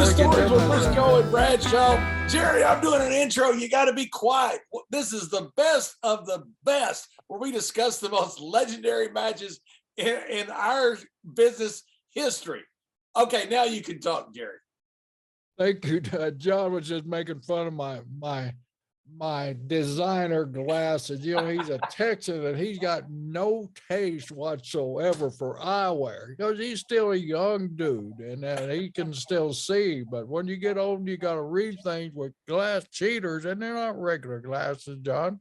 the stories with Brisco and Bradshaw. Jerry, I'm doing an intro. You got to be quiet. This is the best of the best, where we discuss the most legendary matches in our business history. Okay, now you can talk, Jerry. Thank you. John was just making fun of my designer glasses. You know, he's a Texan and he's got no taste whatsoever for eyewear because he's still a young dude and he can still see. But when you get old, you got to read things with glass cheaters, and they're not regular glasses, John.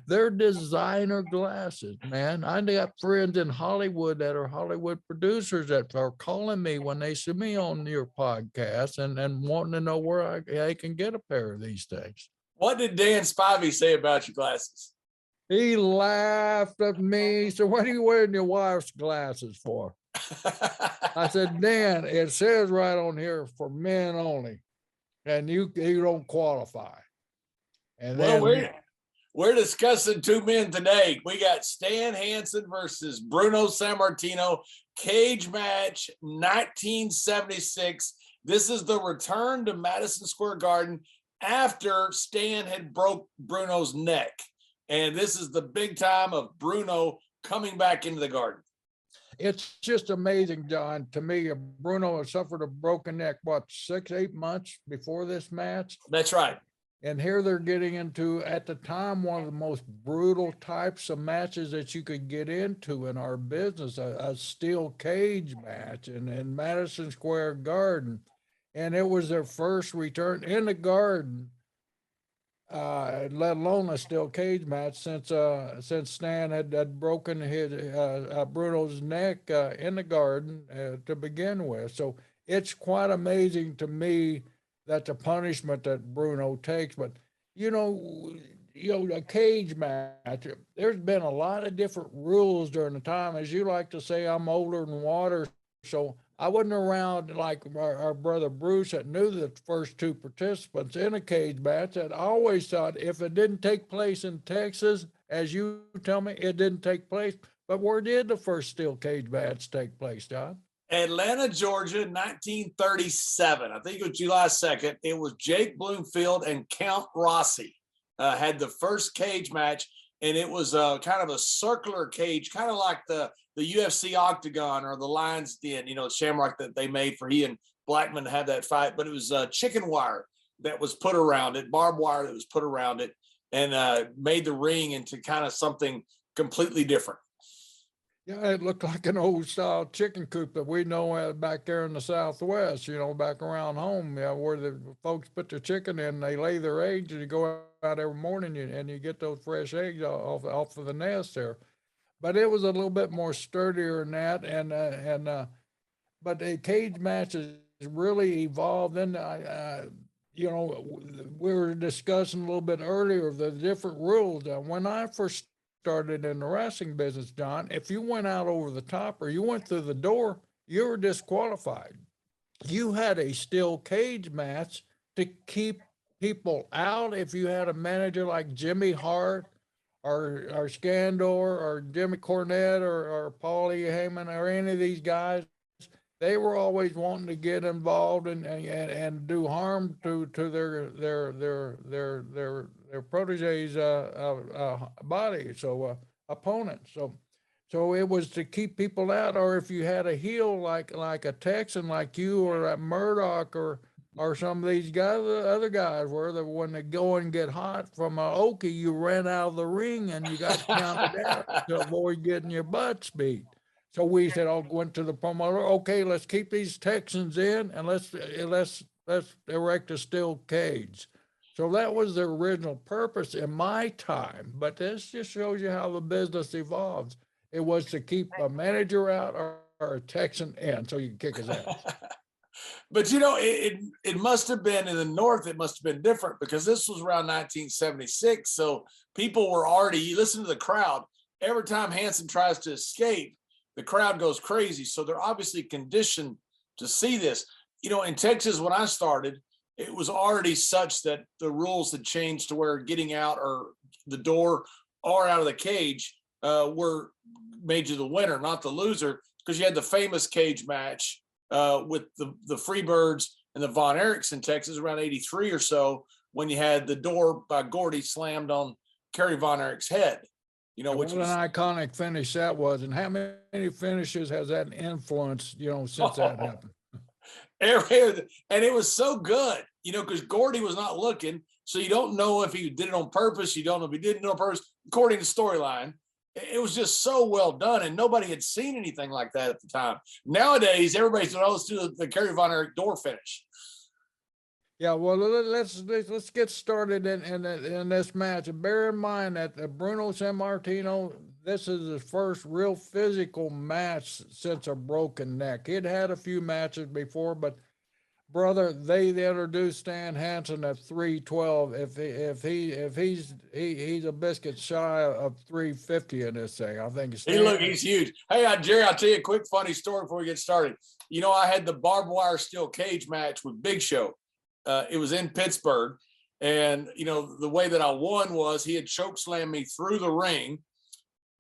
They're designer glasses, man. I got friends in Hollywood that are Hollywood producers that are calling me when they see me on your podcast and wanting to know where I can get a pair of these things. What did Dan Spivey say about your glasses? He laughed at me. So what are you wearing your wife's glasses for? I said, Dan, it says right on here for men only, and you don't qualify. And well, then we're discussing two men today. We got Stan Hansen versus Bruno Sammartino, cage match 1976. This is the return to Madison Square Garden after Stan had broke Bruno's neck. And this is the big time of Bruno coming back into the Garden. It's just amazing, John. To me, Bruno had suffered a broken neck, 6-8 months before this match? That's right. And here they're getting into, at the time, one of the most brutal types of matches that you could get into in our business, a steel cage match in Madison Square Garden. And it was their first return in the Garden, let alone a steel cage match, since Stan had broken his Bruno's neck in the Garden to begin with. So it's quite amazing to me that the punishment that Bruno takes. But you know, a cage match, there's been a lot of different rules during the time. As you like to say, I'm older than water, so I wasn't around like our brother Bruce that knew the first two participants in a cage match. And I always thought if it didn't take place in Texas, as you tell me, it didn't take place. But where did the first steel cage match take place, John? Atlanta, Georgia, 1937. I think it was July 2nd. It was Jake Bloomfield and Count Rossi had the first cage match, and it was kind of a circular cage, kind of like the UFC octagon or the Lions Den, Shamrock that they made for he and Blackman to have that fight. But it was chicken wire that was put around it, barbed wire that was put around it, and made the ring into kind of something completely different. Yeah, it looked like an old style chicken coop that we know back there in the Southwest, back around home, where the folks put their chicken in, they lay their eggs, and you go out every morning and you get those fresh eggs off of the nest there. But it was a little bit more sturdier than that, but the cage matches really evolved. And we were discussing a little bit earlier the different rules. When I first started in the wrestling business, John, if you went out over the top or you went through the door, you were disqualified. You had a steel cage match to keep people out. If you had a manager like Jimmy Hart or Scandor or Jimmy Cornette or Paulie Heyman or any of these guys, they were always wanting to get involved and do harm to their protege's body, so opponent. So it was to keep people out. Or if you had a heel like a Texan like you or a Murdoch or some of these guys, other guys, when they go and get hot from an Okie, you ran out of the ring and you got counted out to avoid getting your butts beat. So we said, went to the promoter, okay, let's keep these Texans in and let's erect a steel cage. So that was the original purpose in my time. But this just shows you how the business evolves. It was to keep a manager out or a Texan in so you can kick his ass. But it must have been in the North, it must have been different because this was around 1976. So people were already, you listen to the crowd, every time Hansen tries to escape, the crowd goes crazy. So they're obviously conditioned to see this. In Texas, when I started, it was already such that the rules had changed to where getting out or the door or out of the cage were made you the winner, not the loser, because you had the famous cage match with the Freebirds and the Von Erichs in Texas around 83 or so, when you had the door by Gordy slammed on Kerry Von Erich's head, you know, And which what was an iconic finish that was, and how many finishes has that influenced, you know, since that happened? and it was so good, you know, because Gordy was not looking, so you don't know if he did it on purpose. You don't know if he didn't do it on purpose. According to storyline, it was just so well done, and nobody had seen anything like that at the time. Nowadays, everybody's saying, "Oh, let's do the Kerry Von Erich door finish." Yeah, well, let's get started in this match. And bear in mind that Bruno Sammartino, this is his first real physical match since a broken neck. He'd had a few matches before, but brother, they introduced Stan Hansen at 312. He's a biscuit shy of 350 in this thing. I think He's huge. Hey, Jerry, I'll tell you a quick funny story before we get started. You know, I had the barbed wire steel cage match with Big Show. It was in Pittsburgh, and you know the way that I won was he had choke slammed me through the ring,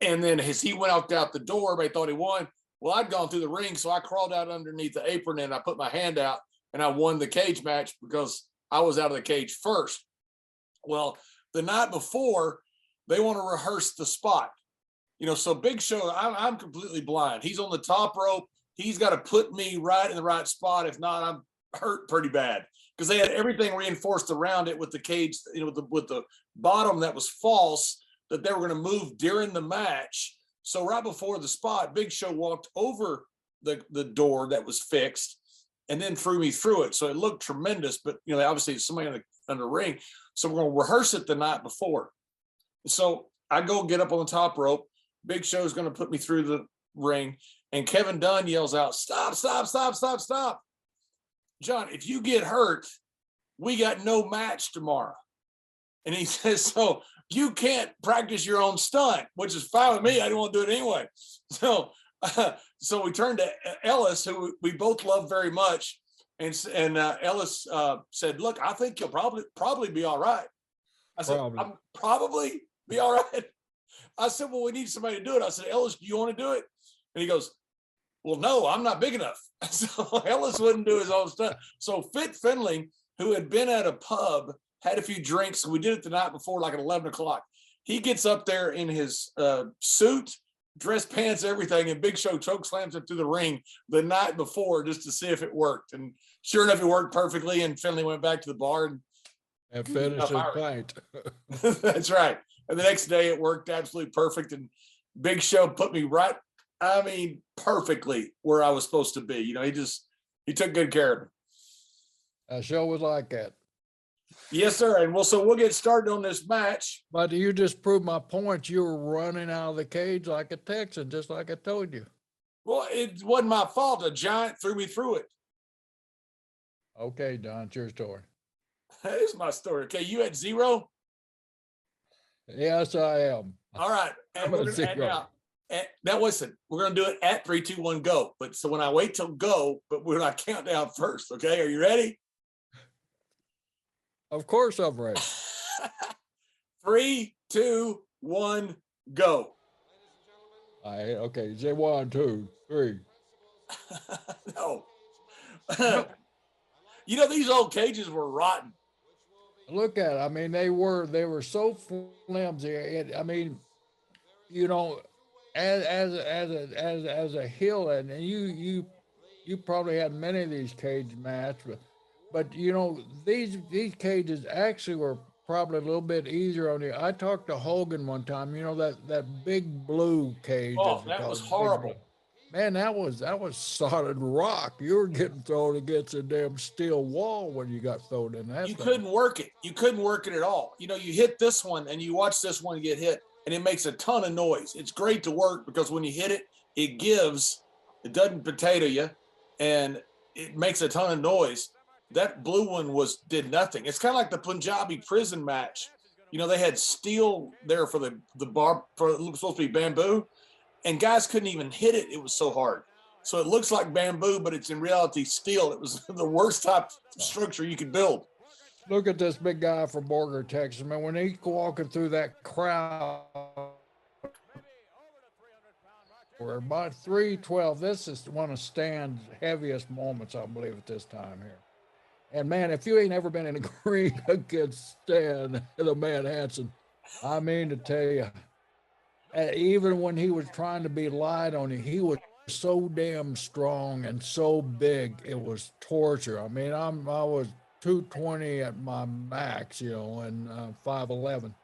and then as he went out the door, everybody thought he won. Well, I'd gone through the ring, so I crawled out underneath the apron and I put my hand out, and I won the cage match because I was out of the cage first. Well, the night before, they want to rehearse the spot, you know. So Big Show, I'm completely blind. He's on the top rope. He's got to put me right in the right spot. If not, I'm hurt pretty bad, because they had everything reinforced around it with the cage, you know, with the bottom that was false, that they were going to move during the match. So right before the spot, Big Show walked over the door that was fixed and then threw me through it. So it looked tremendous, but you know, obviously somebody on the ring. So we're going to rehearse it the night before. So I go get up on the top rope. Big Show is going to put me through the ring, and Kevin Dunn yells out, "Stop, stop, stop, stop, stop. John, if you get hurt, we got no match tomorrow." And he says, "So you can't practice your own stunt," which is fine with me. I didn't want to do it anyway. So we turned to Ellis, who we both love very much. And Ellis said, "Look, I think you'll probably be all right." I said, "I'm probably be all right." I said, "Well, we need somebody to do it." I said, "Ellis, do you want to do it?" And he goes, "Well, no, I'm not big enough." So Ellis wouldn't do his own stuff. So Fit Finley, who had been at a pub, had a few drinks. We did it the night before, like at 11 o'clock. He gets up there in his suit, dress pants, everything, and Big Show choke slams him through the ring the night before just to see if it worked. And sure enough, it worked perfectly. And Finley went back to the bar and finished his pint. That's right. And the next day, it worked absolutely perfect. And Big Show put me right, I mean, perfectly where I was supposed to be. You know, he took good care of me. That show was like that. Yes, sir. And so we'll get started on this match. But you just proved my point. You were running out of the cage like a Texan, just like I told you. Well, it wasn't my fault. A giant threw me through it. Okay, Don, it's your story. That is my story. Okay, you at 0? Yes, I am. All right. And we're gonna, now listen, we're going to do it at 3, 2, 1, go. But so when I wait till go, but we're not count down first. Okay, are you ready? Of course I'm ready. 3, 2, 1, go. Okay, say 1, 2, 3. No. You know, these old cages were rotten. Look at it. I mean, they were so flimsy. I mean, you know, as a heel, and you probably had many of these cage matches, but you know, these cages actually were probably a little bit easier on you. I talked to Hogan one time. You know, that big blue cage. Oh, that was horrible. Man, that was solid rock. You were getting thrown against a damn steel wall when you got thrown in that. You couldn't work it. You couldn't work it at all. You know, you hit this one and you watch this one get hit, and it makes a ton of noise. It's great to work because when you hit it, it doesn't potato you, and it makes a ton of noise. That blue one did nothing. It's kind of like the Punjabi prison match. You know, they had steel there for the bar, for it was supposed to be bamboo, and guys couldn't even hit it. It was so hard. So it looks like bamboo, but it's in reality steel. It was the worst type of structure you could build. Look at this big guy from Borger, Texas. Man, when he's walking through that crowd, we're about 312. This is one of Stan's heaviest moments, I believe, at this time here. And man, if you ain't ever been in a ring against Stan, the man Hansen, I mean to tell you, even when he was trying to be light on you, he was so damn strong and so big. It was torture. I mean, I was 220 at my max, you know, and 5'11",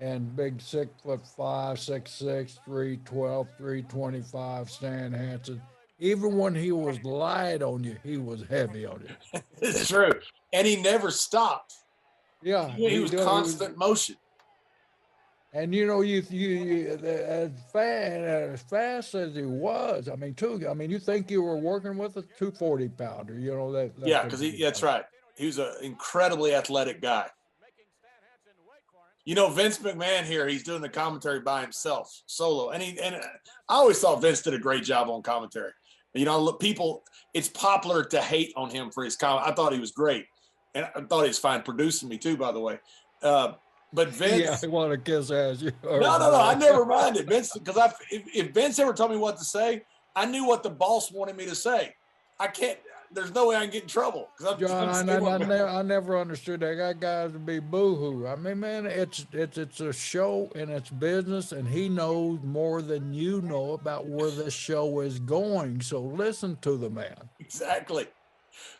and big 6'5", 6'6", 312, 325, Stan Hansen. Even when he was light on you, he was heavy on you. It's true. And he never stopped. Yeah, He was constant motion. And you know, as fast as he was, I mean, you think you were working with a 240 pounder, you know that. Yeah, because that's right. He was an incredibly athletic guy. You know, Vince McMahon here, he's doing the commentary by himself, solo, and I always thought Vince did a great job on commentary. You know, people, it's popular to hate on him for his comment. I thought he was great, and I thought he was fine producing me too, by the way. But Vince, yeah, I want to kiss ass. No. I never minded Vince because if Vince ever told me what to say, I knew what the boss wanted me to say. I can't. There's no way I can get in trouble. John, I never understood that. Got guys to be boohoo. I mean, man, it's a show and it's business, and he knows more than you know about where this show is going. So listen to the man. Exactly.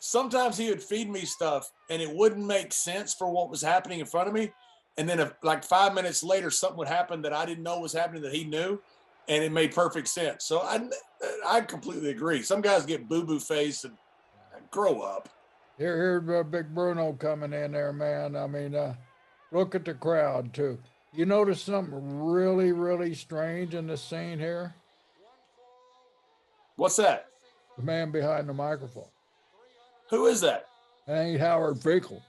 Sometimes he would feed me stuff, and it wouldn't make sense for what was happening in front of me. And then, like 5 minutes later, something would happen that I didn't know was happening that he knew, and it made perfect sense. So I completely agree. Some guys get boo-boo face and grow up. Here's Big Bruno coming in there, man. I mean, look at the crowd, too. You notice something really, really strange in the scene here? What's that? The man behind the microphone. Who is that? That ain't Howard Finkel.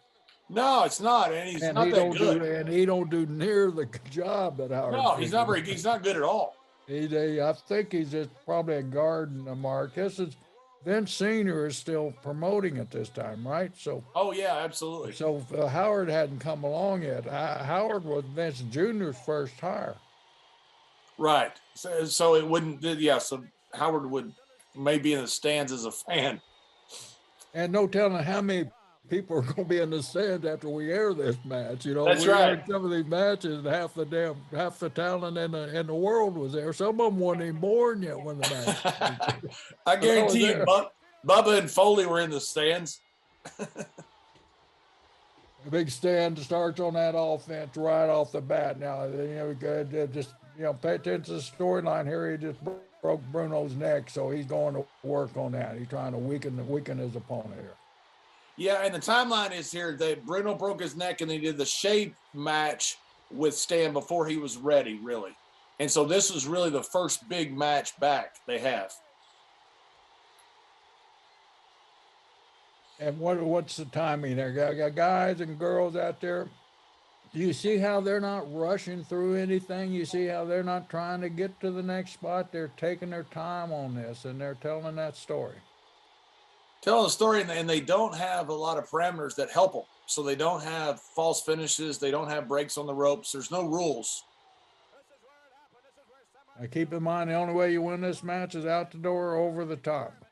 No, it's not, and he's not that good. And he don't do near the job that Howard. No, he's not very. He's not good at all. I think he's just probably a guard and a mark. This is Vince Senior is still promoting at this time, right? So. Oh yeah, absolutely. So Howard hadn't come along yet. Howard was Vince Jr.'s first hire. Right. So it wouldn't. Yeah. So Howard would maybe in the stands as a fan. And no telling how many people are going to be in the stands after we air this match. You know, that's we right. aired some of these matches, and half the talent in the world was there. Some of them weren't even born yet when the match. I guarantee you, Bubba and Foley were in the stands. The big stand starts on that offense right off the bat. Now, you know, just pay attention to the storyline here. He just broke Bruno's neck, so he's going to work on that. He's trying to weaken his opponent here. Yeah, and the timeline is here that Bruno broke his neck and they did the shave match with Stan before he was ready, really. And so this was really the first big match back they have. And what's the timing there? Got guys and girls out there. Do you see how they're not rushing through anything? You see how they're not trying to get to the next spot? They're taking their time on this, and they're telling that story. Telling the story, and they don't have a lot of parameters that help them. So they don't have false finishes. They don't have breaks on the ropes. There's no rules. Now keep in mind, the only way you win this match is out the door or over the top.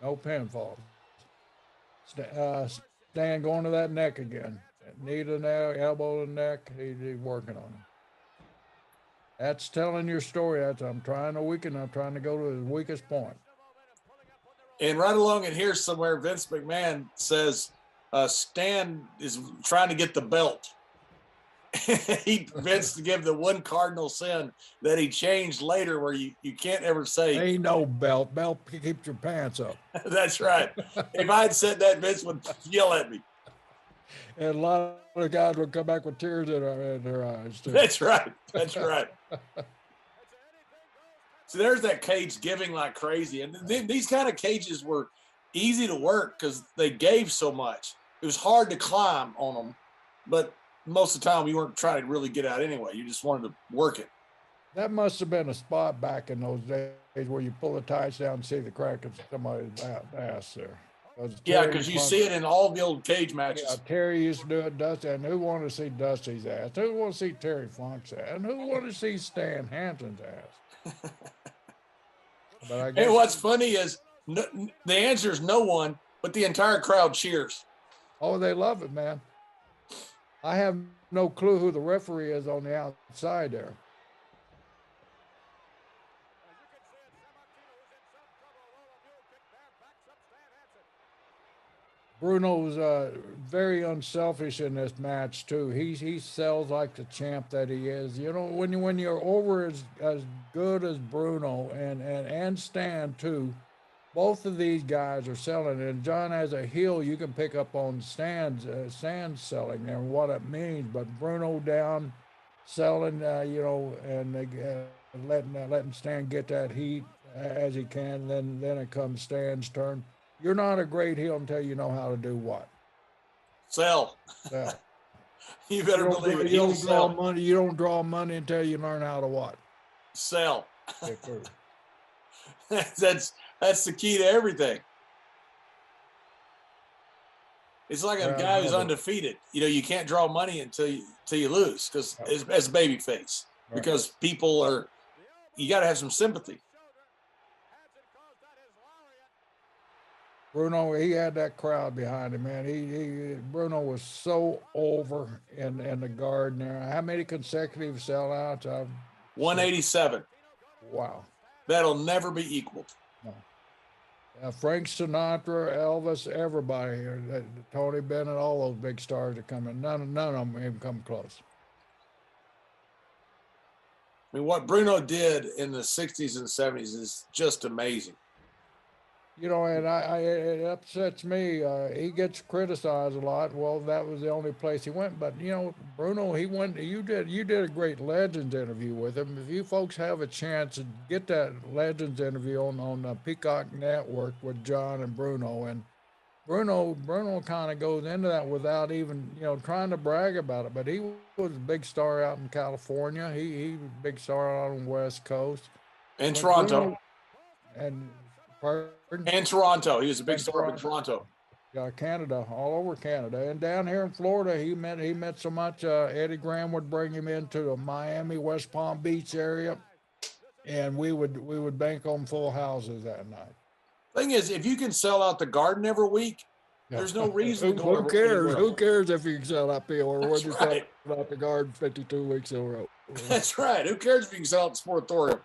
No pinfall. Stan going to that neck again. Knee to the neck, elbow to the neck. He's working on it. That's telling your story. I'm trying to weaken. I'm trying to go to the weakest point. And right along in here somewhere, Vince McMahon says Stan is trying to get the belt. Vince to give the one cardinal sin that he changed later where you can't ever say. Ain't no belt. Belt keeps your pants up. That's right. If I had said that, Vince would yell at me. And a lot of guys would come back with tears in their eyes, too. That's right. That's right. So there's that cage giving like crazy. And these kind of cages were easy to work because they gave so much. It was hard to climb on them, but most of the time you weren't trying to really get out anyway. You just wanted to work it. That must have been a spot back in those days where you pull the ties down and see the crack of somebody's ass there. Yeah, because you see it in all the old cage matches. Yeah, Terry used to do it, Dusty, and who wanted to see Dusty's ass? Who wanted to see Terry Funk's ass? And who wanted to see Stan Hansen's ass? But I guess, and what's funny is the answer is no one, But the entire crowd cheers. Oh, they love it, man. I have no clue who the referee is on the outside there. Bruno's very unselfish in this match too. He sells like the champ that he is. You know, when you're over as good as Bruno and Stan too, both of these guys are selling. And John, as a heel, you can pick up on Stan's selling and what it means. But Bruno down selling, you know, and letting Stan get that heat as he can. Then it comes Stan's turn. You're not a great heel until you know how to do what? Sell. Sell. You better believe it. You don't draw money. You don't draw money until you learn how to what? Sell. That's the key to everything. It's like a guy who's undefeated. You know, you can't draw money until you lose, because as a baby face, because people are. You got to have some sympathy. Bruno, he had that crowd behind him, man. Bruno was so over in the garden there. How many consecutive sellouts? 187. Wow. That'll never be equaled. No. Frank Sinatra, Elvis, everybody here, Tony Bennett, all those big stars that come in. None of them even come close. I mean, what Bruno did in the 60s and 70s is just amazing. You know, and it upsets me. He gets criticized a lot. Well, that was the only place he went. But you know, Bruno, he went. You did a great Legends interview with him. If you folks have a chance to get that Legends interview on the Peacock Network with John and Bruno, and Bruno kind of goes into that without even trying to brag about it. But he was a big star out in California. He was a big star out on the West Coast. And Toronto. Bruno, and And Toronto. He was a big star in Toronto. Yeah, Canada, all over Canada. And down here in Florida, he met so much. Eddie Graham would bring him into the Miami, West Palm Beach area, and we would bank on full houses that night. Thing is, if you can sell out the Garden every week, there's no reason to go. Who cares? Who cares if you can sell out PO or whether you sell out the Garden 52 weeks in a row? That's right. Who cares if you can sell out the Sportatorium?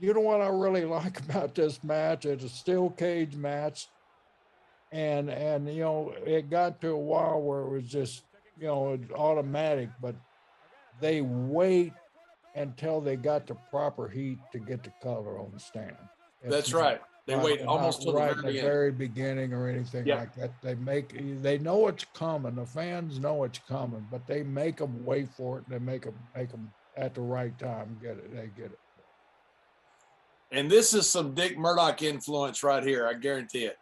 You know what I really like about this match? It's a steel cage match, and it got to a while where it was just it's automatic, but they wait until they got the proper heat to get the color on the stand. That's right. They wait almost till the very beginning or anything like that. They know it's coming. The fans know it's coming, but they make them wait for it. And they make them at the right time get it. They get it. And this is some Dick Murdoch influence right here. I guarantee it.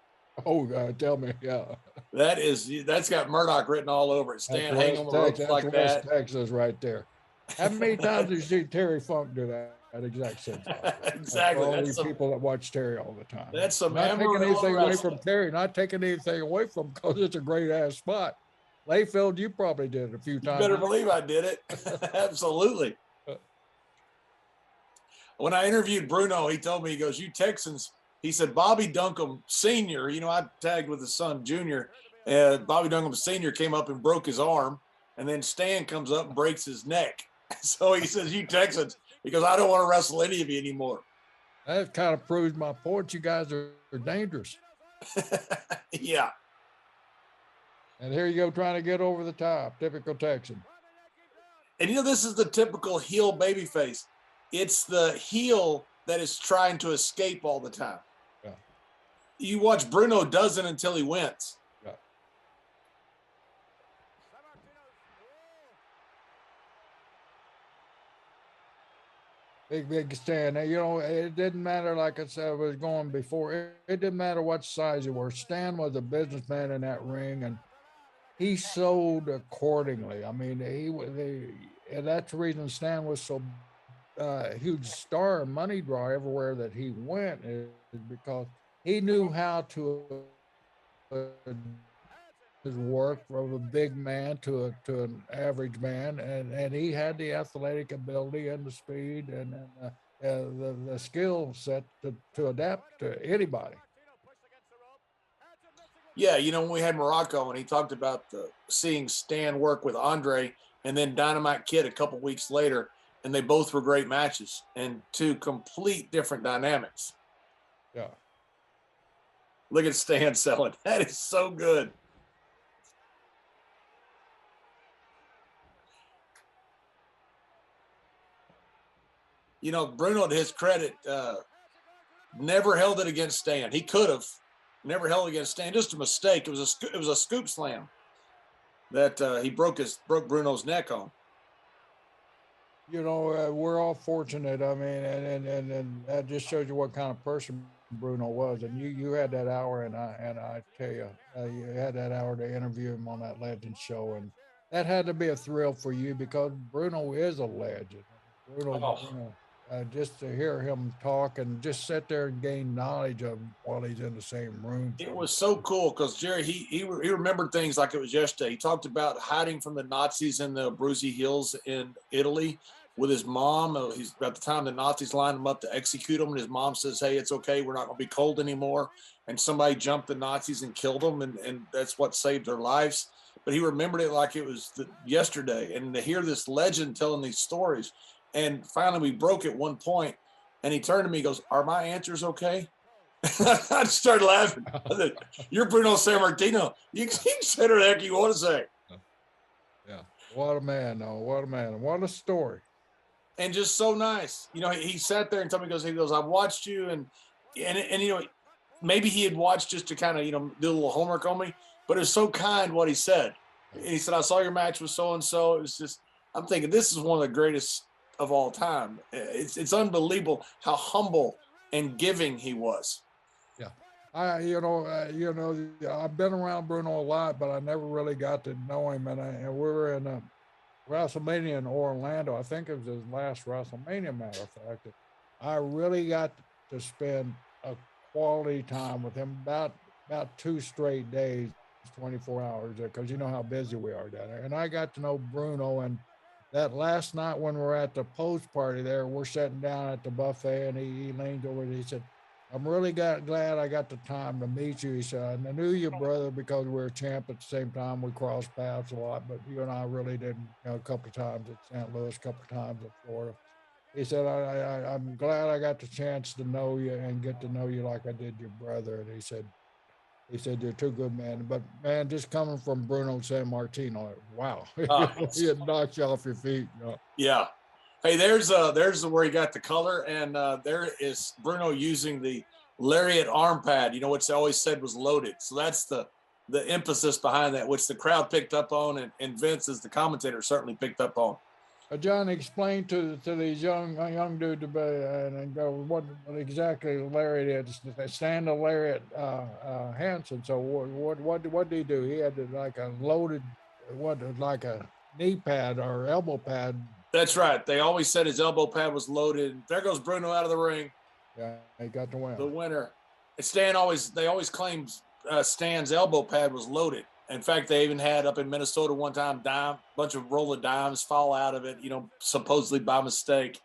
Oh, tell me, yeah. That's got Murdoch written all over it. Stand hang on the ropes like that. West Texas right there. How many times did you see Terry Funk do that exact same thing? Exactly. All these people that watch Terry all the time. That's some not taking anything away from Terry. Not taking anything away from because it's a great ass spot. Layfield, you probably did it a few times. You better believe I did it. Absolutely. When I interviewed Bruno, he told me, he goes, "You Texans," he said, "Bobby Duncombe Sr., I tagged with his son, Junior. Bobby Duncombe Sr. came up and broke his arm, and then Stan comes up and breaks his neck." So he says, "You Texans," because I don't want to wrestle any of you anymore. That kind of proves my point. You guys are dangerous. Yeah. And here you go trying to get over the top. Typical Texan. And this is the typical heel babyface. It's the heel that is trying to escape all the time. Yeah. You watch Bruno doesn't until he wins. Yeah. Big stand. It didn't matter, like I said, I was going before. It didn't matter what size you were. Stan was a businessman in that ring, and he sold accordingly. I mean, and that's the reason Stan was so huge star and money draw everywhere that he went, is because he knew how to his work from a big man to an average man, and he had the athletic ability and the speed and the skill set to adapt to anybody. Yeah, when we had Morocco and he talked about seeing Stan work with Andre and then Dynamite Kid a couple weeks later, and they both were great matches and two complete different dynamics. Yeah. Look at Stan selling. That is so good. Bruno, to his credit, never held it against Stan. He could have never held it against Stan. Just a mistake. It was a scoop slam that he broke Bruno's neck on. We're all fortunate. I mean, and that just shows you what kind of person Bruno was. And you had that hour, and I tell you, you had that hour to interview him on that Legend show, and that had to be a thrill for you because Bruno is a legend. Just to hear him talk and just sit there and gain knowledge of him while he's in the same room. It was so cool because Jerry, he remembered things like it was yesterday. He talked about hiding from the Nazis in the Abruzzi Hills in Italy with his mom. He's at the time the Nazis lined him up to execute him, and his mom says, "Hey, it's okay. We're not going to be cold anymore." And somebody jumped the Nazis and killed them, and that's what saved their lives. But he remembered it like it was yesterday. And to hear this legend telling these stories, and finally we broke at one point, and he turned to me, and goes, "Are my answers okay?" I just started laughing. I said, "You're Bruno Sammartino. You can say whatever the heck you want to say." Yeah. What a man, though. What a man. What a story. And just so nice. He sat there and told me, he goes, "I've watched you." And maybe he had watched just to kind of, do a little homework on me, but it was so kind what he said. And he said, "I saw your match with so-and-so." It was just, I'm thinking this is one of the greatest of all time. It's unbelievable how humble and giving he was. Yeah. I've been around Bruno a lot, but I never really got to know him. And we were in WrestleMania in Orlando. I think it was his last WrestleMania, matter of fact. I really got to spend a quality time with him about 2 straight days, 24 hours, because you know how busy we are down there. And I got to know Bruno. And that last night when we're at the post party there, we're sitting down at the buffet, and he leaned over and he said, "I'm really glad I got the time to meet you." He said, "I knew you, brother, because we were champ at the same time. We crossed paths a lot, but you and I really didn't, a couple of times at St. Louis, a couple of times at Florida." He said, I'm glad I got the chance to know you and get to know you like I did your brother." And he said, "You're too good, man." But man, just coming from Bruno Sammartino, wow, it knocks you off your feet. Yeah. Hey, there's where he got the color, and there is Bruno using the lariat arm pad. Which they always said was loaded. So that's the emphasis behind that, which the crowd picked up on, and Vince, as the commentator, certainly picked up on. John, explain to these young dudes and go what exactly lariat is. They stand a lariat Hansen. So what did he do? He had like a loaded like a knee pad or elbow pad. That's right. They always said his elbow pad was loaded. There goes Bruno out of the ring. Yeah, he got the win. The winner. And they always claimed Stan's elbow pad was loaded. In fact, they even had up in Minnesota one time, bunch of roll of dimes fall out of it, supposedly by mistake.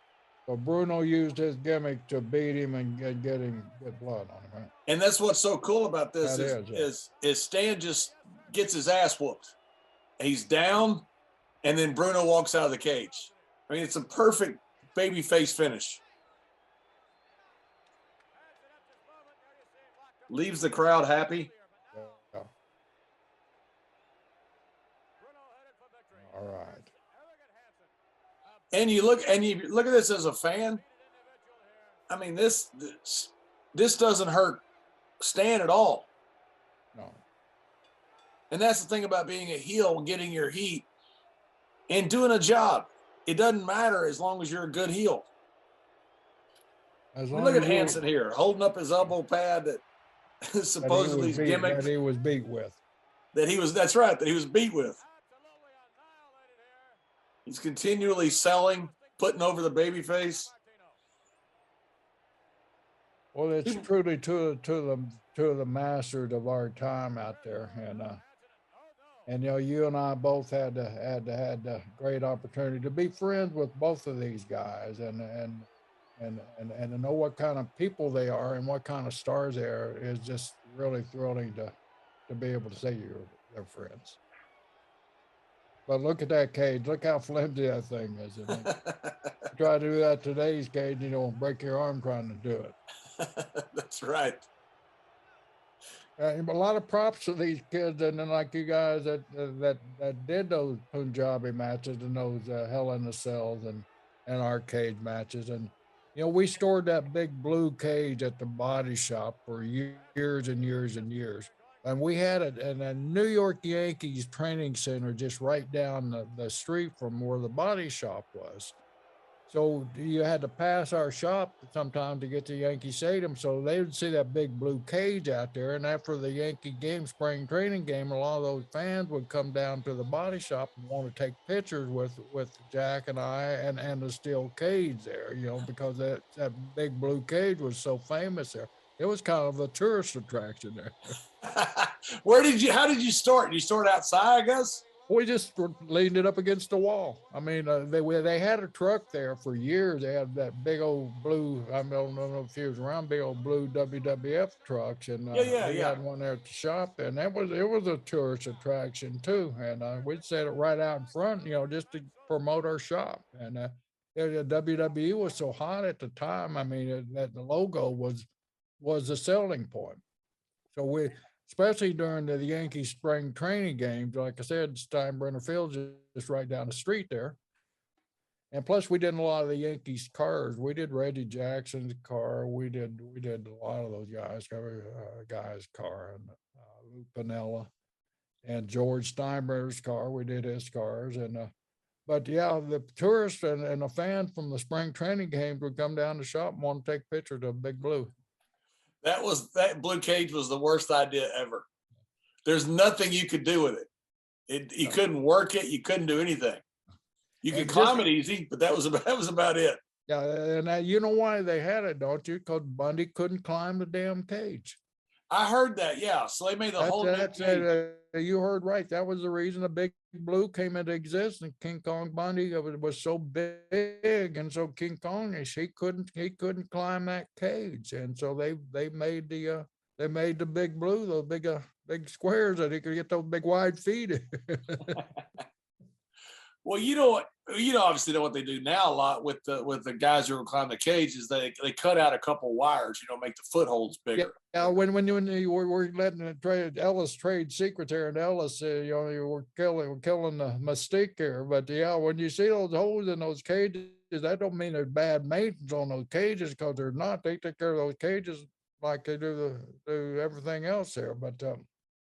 So Bruno used his gimmick to beat him and get blood on him, right? And that's what's so cool about this is Stan just gets his ass whooped. He's down, and then Bruno walks out of the cage. I mean, it's a perfect babyface finish. Leaves the crowd happy. Yeah. All right. And you look at this as a fan. I mean, this doesn't hurt Stan at all. No. And that's the thing about being a heel and getting your heat and doing a job. It doesn't matter as long as you're a good heel. Look at Hansen here, holding up his elbow pad that supposedly his gimmick that he was beat with. That's right, that he was beat with. He's continually selling, putting over the babyface. Well, it's truly two of the masters of our time out there, and And you and I both had the great opportunity to be friends with both of these guys, and to know what kind of people they are and what kind of stars they are is just really thrilling to be able to say they're friends. But look at that cage. Look how flimsy that thing is. I mean, try to do that today's cage, break your arm trying to do it. That's right. A lot of props to these kids, and then like you guys that did those Punjabi matches and those Hell in the Cells and arcade matches, and we stored that big blue cage at the body shop for years and years and years, and we had it in a New York Yankees training center just right down the street from where the body shop was. So you had to pass our shop sometime to get to Yankee Stadium. So they would see that big blue cage out there. And after the Yankee game, spring training game, a lot of those fans would come down to the body shop and want to take pictures with Jack and I and the steel cage there, because that big blue cage was so famous there. It was kind of a tourist attraction there. How did you store it? You store it outside, I guess? We just leaned it up against the wall. I mean, they had a truck there for years. They had that big old blue. I don't know if he was around, big old blue WWF trucks, and we had one there at the shop, and it was a tourist attraction too. And we'd set it right out in front, just to promote our shop. And the WWE was so hot at the time. I mean, that the logo was the selling point. So especially during the Yankees spring training games. Like I said, Steinbrenner Field's just right down the street there. And plus, we did a lot of the Yankees cars. We did Reggie Jackson's car. We did a lot of those guys' car, and Lou Piniella and George Steinbrenner's car. We did his cars, and but yeah, the tourists and the fans from the spring training games would come down the shop and want to take pictures of Big Blue. That blue cage was the worst idea ever. There's nothing you could do with it. You couldn't work it. You couldn't do anything. You could climb it easy, but that was about it. Yeah, and you know why they had it, don't you? Because Bundy couldn't climb the damn cage. I heard that. Yeah, so they made the whole new cage. You heard right. That was the reason the Big Blue came into existence. King Kong Bundy was so big, and so King Kong he couldn't climb that cage, and so they made the Big Blue, those big squares that he could get those big wide feet. Well, obviously know what they do now a lot with the guys who climb the cage is they cut out a couple wires, make the footholds bigger. Yeah, when you were letting Ellis trade secrets here, and Ellis, you were killing the mystique here. But yeah, when you see those holes in those cages, that don't mean there's bad maintenance on those cages, because they're not. They take care of those cages like they do everything else there. But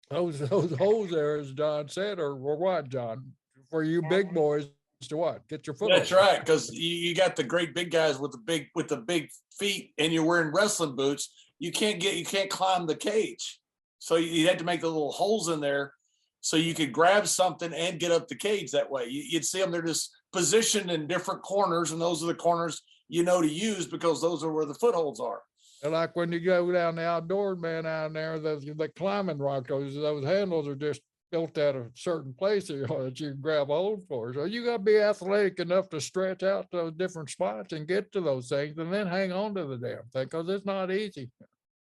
those holes there, as John said, or what, John? For you big boys to what? Get your foot. That's right, because you got the great big guys with the big feet, and you're wearing wrestling boots. You can't climb the cage, so you had to make the little holes in there so you could grab something and get up the cage that way. You'd see them; they're just positioned in different corners, and those are the corners to use because those are where the footholds are. And like when you go down the outdoor man out there, the climbing rock, those handles are just built at a certain place that you can grab hold for. So you got to be athletic enough to stretch out those different spots and get to those things, and then hang on to the damn thing, because it's not easy.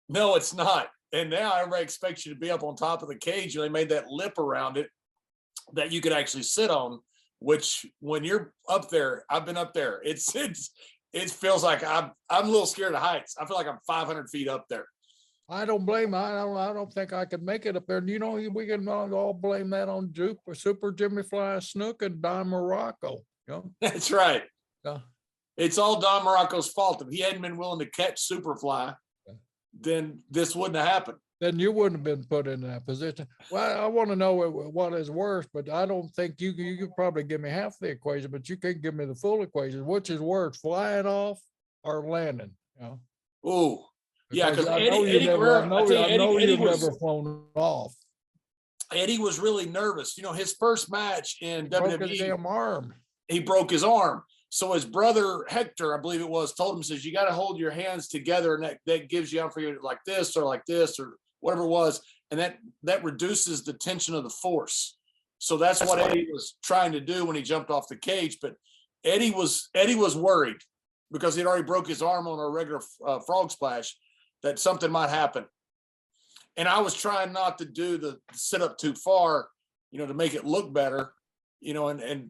No, it's not. And now everybody expects you to be up on top of the cage. They made that lip around it that you could actually sit on, which when you're up there, I've been up there. It feels like I'm a little scared of heights. I feel like I'm 500 feet up there. I don't blame. I don't think I could make it up there. We can all blame that on Super Jimmy Fly Snook and Don Morocco. That's right. Yeah. It's all Don Morocco's fault. If he hadn't been willing to catch Superfly, then this wouldn't have happened. Then you wouldn't have been put in that position. Well, I want to know what is worse, but I don't think you could probably give me half the equation, but you can't give me the full equation. Which is worse, flying off or landing? Ooh. Yeah, because Eddie Guerrero, I know you've never flown off. Eddie was really nervous. His first match in WWE, broke his damn arm. He broke his arm. So his brother Hector, I believe it was, told him, says, you got to hold your hands together, and that gives you out for you like this or whatever it was, and that reduces the tension of the force. So that's what Eddie was trying to do when he jumped off the cage. But Eddie was worried because he'd already broke his arm on a regular frog splash that something might happen. And I was trying not to do the sit up too far, to make it look better, I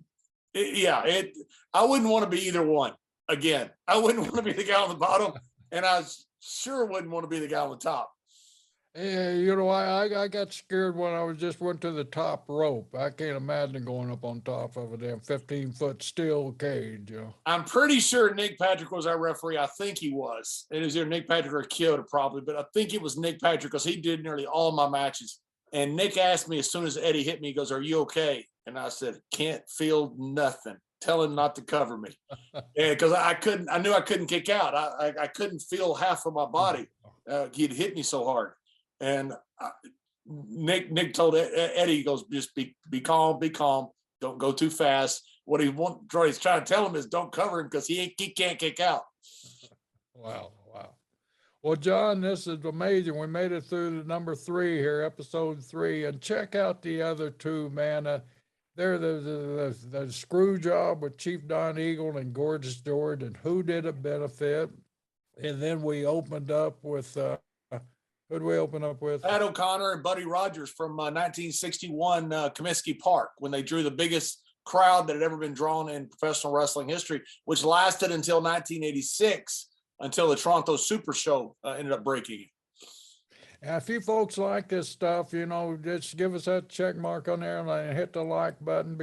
wouldn't want to be either one again. I wouldn't want to be the guy on the bottom, and I sure wouldn't want to be the guy on the top. Yeah, I got scared when I went to the top rope. I can't imagine going up on top of a damn 15-foot steel cage. I'm pretty sure Nick Patrick was our referee. I think he was. It was either Nick Patrick or Kyoto probably, but I think it was Nick Patrick because he did nearly all my matches. And Nick asked me as soon as Eddie hit me, he goes, "Are you okay?" And I said, "Can't feel nothing. Tell him not to cover me." Yeah, because I knew I couldn't kick out. I couldn't feel half of my body. He'd hit me so hard. And Nick told Eddie, he goes, "Just be calm, don't go too fast." What he's trying to tell him is don't cover him because he can't kick out. Wow. Well, John, this is amazing. We made it through to number 3 here, episode 3, and check out the other 2, man. They're the screw job with Chief Don Eagle and Gorgeous George, and who did it benefit? And then we opened up with who'd we open up with? Pat O'Connor and Buddy Rogers from 1961 Comiskey Park, when they drew the biggest crowd that had ever been drawn in professional wrestling history, which lasted until 1986, until the Toronto Super Show ended up breaking it. And if you folks like this stuff, just give us that check mark on there and hit the like button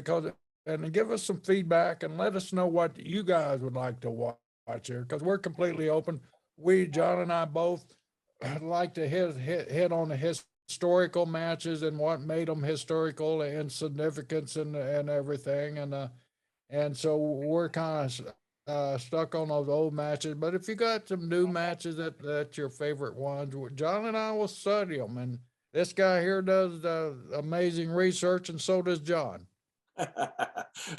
and give us some feedback and let us know what you guys would like to watch here, because we're completely open. John and I both like to hit on the historical matches and what made them historical and significance and everything. And so we're kind of stuck on those old matches, but if you got some new matches that's your favorite ones, John and I will study them. And this guy here does amazing research, and so does John.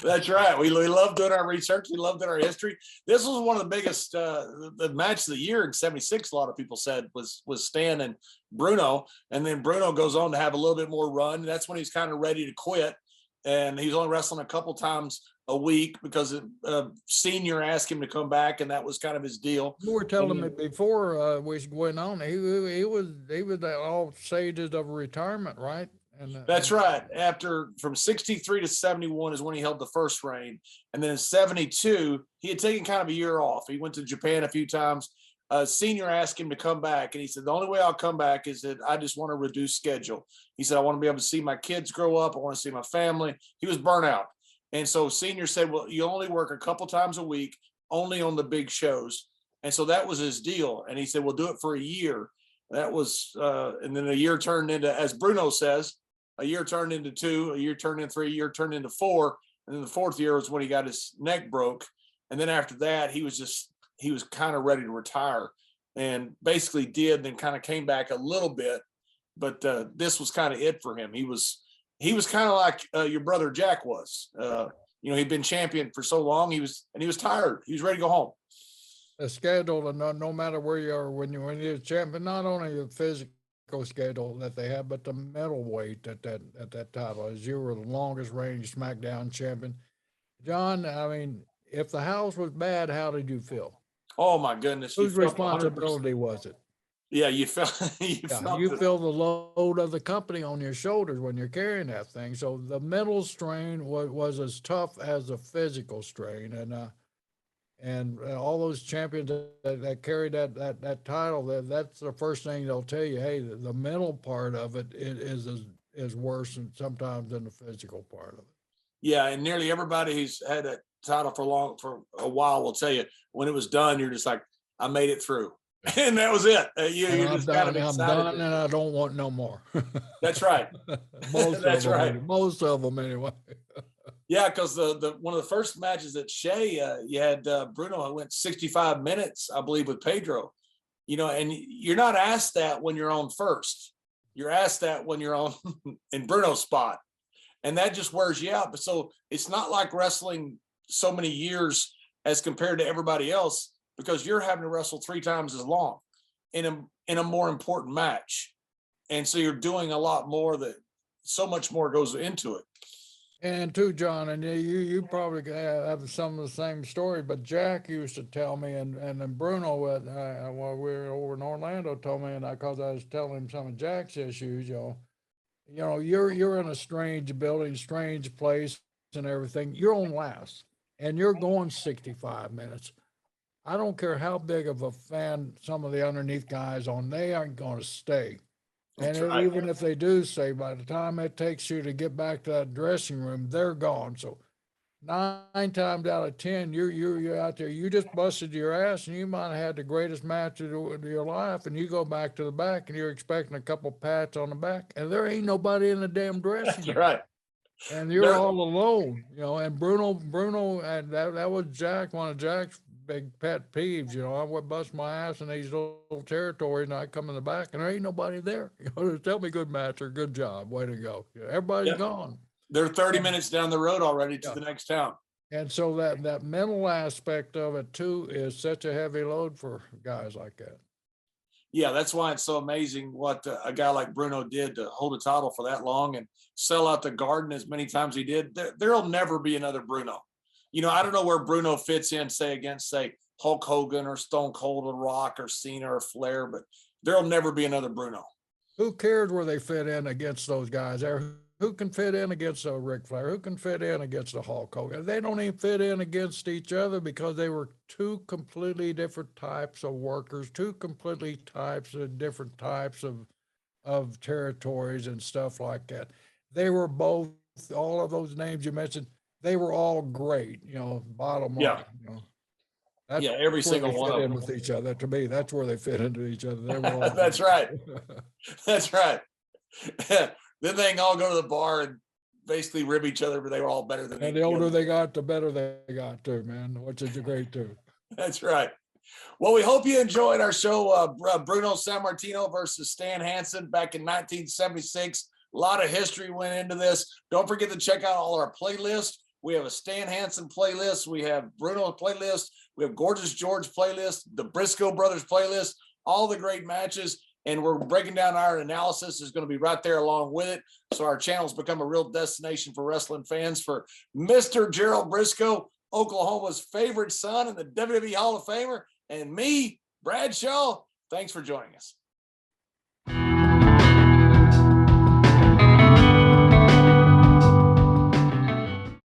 That's right. We love doing our research. We love doing our history. This was one of the biggest the match of the year in '76. A lot of people said was Stan and Bruno, and then Bruno goes on to have a little bit more run. That's when he's kind of ready to quit, and he's only wrestling a couple times a week because Senior asked him to come back, and that was kind of his deal. You were telling me before we went on, he was at all stages of retirement, right? That's right. From 63 to 71 is when he held the first reign. And then in 72, he had taken kind of a year off. He went to Japan a few times. Senior asked him to come back. And he said, "The only way I'll come back is that I just want to reduce schedule." He said, "I want to be able to see my kids grow up. I want to see my family." He was burnt out. And so Senior said, "Well, you only work a couple times a week, only on the big shows." And so that was his deal. And he said, "We'll do it for a year." That was, and then a year turned into, as Bruno says, a year turned into 2, a year turned into 3, a year turned into 4. And then the 4th year was when he got his neck broke. And then after that, he was kind of ready to retire, and basically then kind of came back a little bit. But this was kind of it for him. He was kind of like your brother Jack was. He'd been champion for so long. He was tired. He was ready to go home. The schedule, and no matter where you are when you're champion, not only the physical schedule that they have, but the mental weight at that title, as you were the longest reigning SmackDown champion. John, I mean, if the house was bad, how did you feel? Oh my goodness! Whose responsibility was it? Yeah, you feel the load of the company on your shoulders when you're carrying that thing. So the mental strain was as tough as the physical strain, and all those champions that carried that title, that's the first thing they'll tell you. Hey, the mental part of it is worse sometimes than the physical part of it. Yeah, and nearly everybody who's had that title for a while will tell you when it was done, you're just like, "I made it through." And that was it. You're just kind of excited. I'm done, and I don't want no more. That's right. Most of them anyway. Yeah, because the one of the first matches at Shea, you had Bruno who went 65 minutes, I believe, with Pedro. And you're not asked that when you're on first. You're asked that when you're on in Bruno's spot, and that just wears you out. But so it's not like wrestling so many years as compared to everybody else, because you're having to wrestle 3 times as long in a more important match. And so you're doing a lot more, so much more goes into it. And too, John, and you probably have some of the same story, but Jack used to tell me, and then Bruno, while we were over in Orlando, told me, and because I was telling him some of Jack's issues, you're in a strange building, strange place, and everything. You're on last, and you're going 65 minutes. I don't care how big of a fan some of the underneath guys on, they aren't going to stay. And That's right. even if they do stay, by the time it takes you to get back to that dressing room, they're gone. So 9 times out of 10, you're out there. You just busted your ass, and you might have had the greatest match of your life, and you go back to the back, and you're expecting a couple pats on the back, and there ain't nobody in the damn dressing That's room. right. And you're There, all alone, and Bruno, and that was Jack, one of Jack's big pet peeves. I would bust my ass in these little territories, and I come in the back, and there ain't nobody there. To tell me good match or good job, way to go. Everybody's yep. gone. They're 30 minutes down the road already to Yeah. the next town. And so that mental aspect of it too is such a heavy load for guys like that. Yeah, that's why it's so amazing what a guy like Bruno did to hold a title for that long and sell out the Garden as many times he did. There'll never be another Bruno. I don't know where Bruno fits in, say, against, say, Hulk Hogan or Stone Cold or Rock or Cena or Flair, but there'll never be another Bruno. Who cares where they fit in against those guys there? Who can fit in against a Ric Flair? Who can fit in against a Hulk Hogan? They don't even fit in against each other because they were two completely different types of workers, two completely different types of territories and stuff like that. They were both, all of those names you mentioned, they were all great, bottom line. That's yeah, every single one of in them with each other. To me, that's where they fit into each other. They were all that's right. That's right. Then they can all go to the bar and basically rib each other, but they were all better than. And the older they got, the better they got too, man, which is great too. That's right. Well, we hope you enjoyed our show, Bruno Sammartino versus Stan Hansen back in 1976. A lot of history went into this. Don't forget to check out all our playlists. We have a Stan Hansen playlist. We have Bruno playlist. We have Gorgeous George playlist, the Brisco Brothers playlist, all the great matches. And we're breaking down our analysis is going to be right there along with it. So our channel's become a real destination for wrestling fans. For Mr. Gerald Brisco, Oklahoma's favorite son and the WWE Hall of Famer, and me, Bradshaw, thanks for joining us.